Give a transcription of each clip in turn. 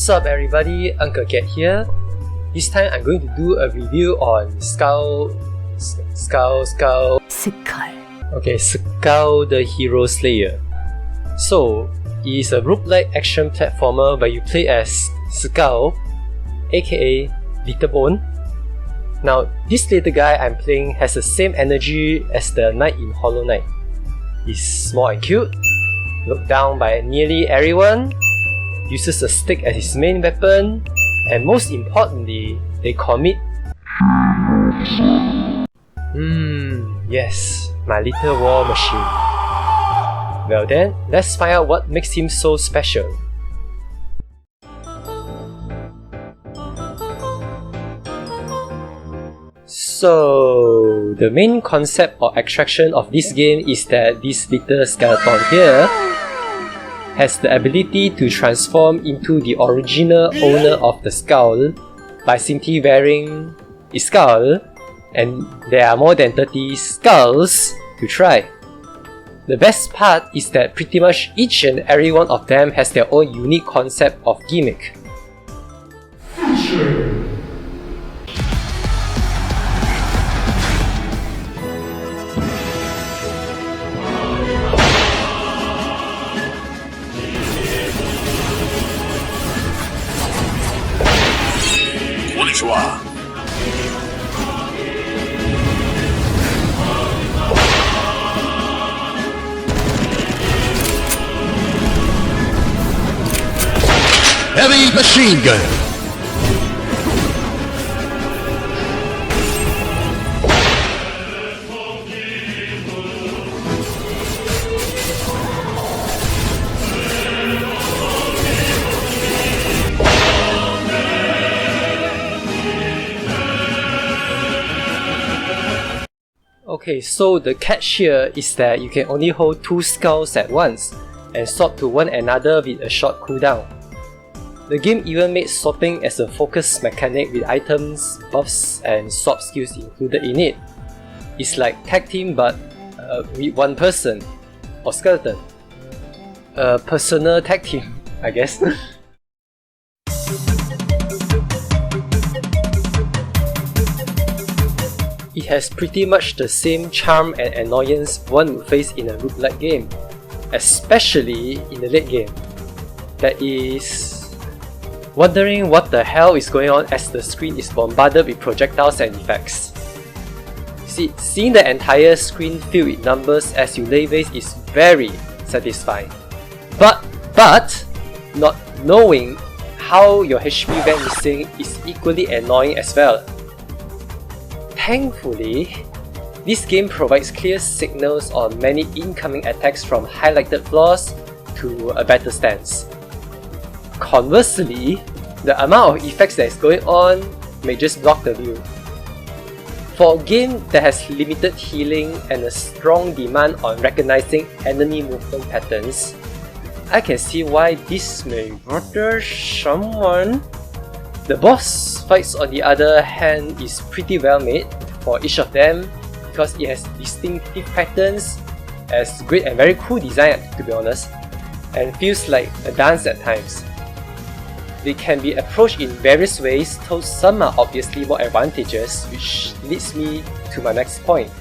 What's up everybody, Uncle Cat here. This time I'm going to do a review on Skul. Okay, Skul the Hero Slayer. So, it is a roguelite action platformer where you play as Skul, aka Little Bone. Now, this little guy I'm playing has the same energy as the knight in Hollow Knight. He's small and cute, looked down by nearly everyone, uses a stick as his main weapon, and most importantly, they commit. Yes, my little war machine. Well then, let's find out what makes him so special. So, the main concept or attraction of this game is that this little skeleton here has the ability to transform into the original owner of the skull by simply wearing a skull, and there are more than 30 skulls to try. The best part is that pretty much each and every one of them has their own unique concept of gimmick. Heavy machine gun. Okay, so the catch here is that you can only hold 2 skulls at once and swap to one another with a short cooldown. The game even made swapping as a focus mechanic with items, buffs, and swap skills included in it. It's like tag team but with one person, or skeleton. A personal tag team, I guess. It has pretty much the same charm and annoyance one would face in a roguelike game, especially in the late game. That is, wondering what the hell is going on as the screen is bombarded with projectiles and effects. Seeing the entire screen filled with numbers as you lay waste is very satisfying. But not knowing how your HP went missing is equally annoying as well. Thankfully, this game provides clear signals on many incoming attacks from highlighted flaws to a better stance. Conversely, the amount of effects that is going on may just block the view. For a game that has limited healing and a strong demand on recognizing enemy movement patterns, I can see why this may bother someone. The boss fights on the other hand is pretty well made for each of them because it has distinctive patterns, has great and very cool design to be honest, and feels like a dance at times. They can be approached in various ways, though some are obviously more advantageous, which leads me to my next point.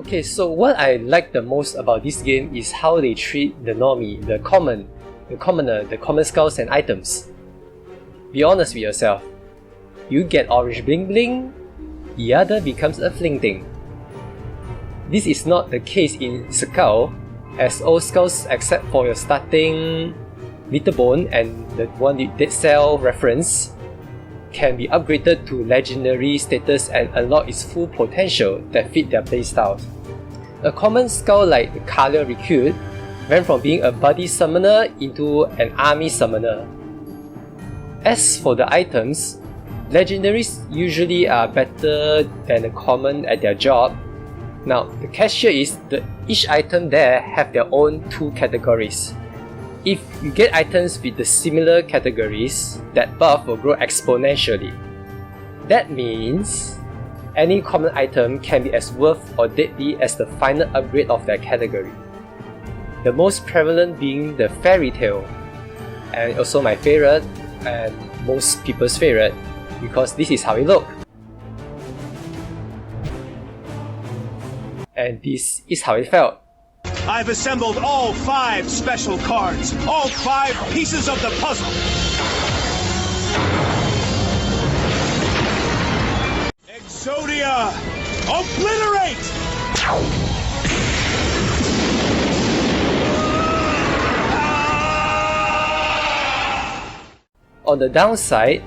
Okay, so what I like the most about this game is how they treat the normie, the common skulls and items. Be honest with yourself. You get orange bling bling, the other becomes a fling thing. This is not the case in Skul, as all skulls except for your starting Little Bone and the one with Dead Cell reference can be upgraded to legendary status and unlock its full potential that fit their playstyle. A common skull like the Kalia Recruit went from being a buddy summoner into an army summoner. As for the items, legendaries usually are better than the common at their job. Now, the catch here is that each item there have their own 2 categories. If you get items with the similar categories, that buff will grow exponentially. That means any common item can be as worth or deadly as the final upgrade of that category. the most prevalent being the fairy tale, and also my favorite and most people's favorite because this is how it looks. And this is how it felt. I've assembled all 5 special cards, all 5 pieces of the puzzle. Exodia, obliterate! On the downside,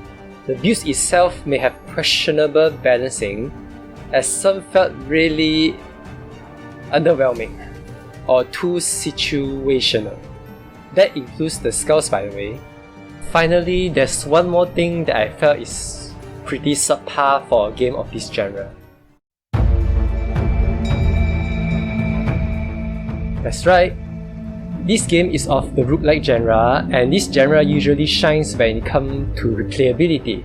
the build itself may have questionable balancing, as some felt really underwhelming or too situational. That includes the skulls, by the way. Finally, there's one more thing that I felt is pretty subpar for a game of this genre. That's right, this game is of the roguelike genre, and this genre usually shines when it comes to replayability.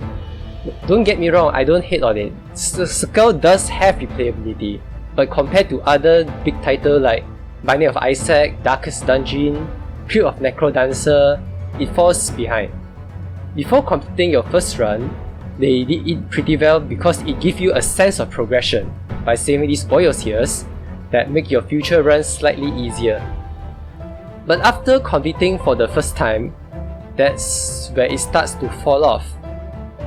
Don't get me wrong, I don't hate on it. Skul does have replayability, but compared to other big titles like Binding of Isaac, Darkest Dungeon, Crypt of Necrodancer, it falls behind. Before completing your first run, they did it pretty well because it gives you a sense of progression by saving these boil tears that make your future runs slightly easier. But after completing for the first time, that's where it starts to fall off.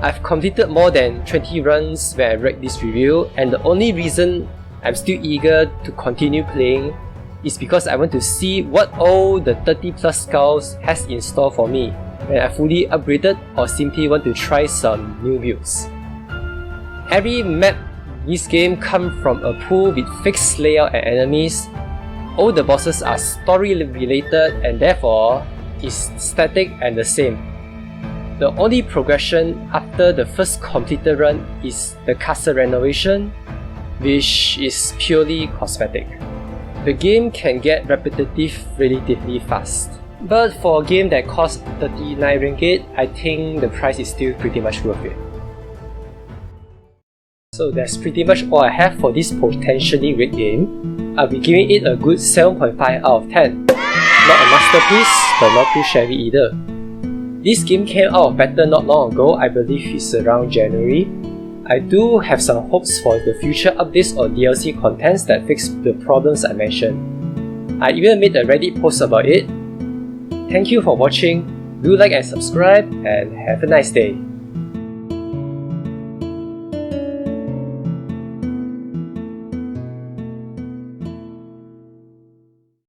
I've completed more than 20 runs when I read this review, and the only reason I'm still eager to continue playing is because I want to see what all the 30 plus skulls has in store for me when I fully upgraded or simply want to try some new builds. Every map in this game comes from a pool with fixed layout and enemies. All the bosses are story related and therefore is static and the same. The only progression after the first completed run is the castle renovation, which is purely cosmetic. The game can get repetitive relatively fast, but for a game that costs 39 ringgit, I think the price is still pretty much worth it. So that's pretty much all I have for this potentially great game. I'll be giving it a good 7.5 out of 10. Not a masterpiece, but not too shabby either. This game came out of beta not long ago, I believe it's around January. I do have some hopes for the future updates or DLC contents that fix the problems I mentioned. I even made a Reddit post about it. Thank you for watching, do like and subscribe, and have a nice day.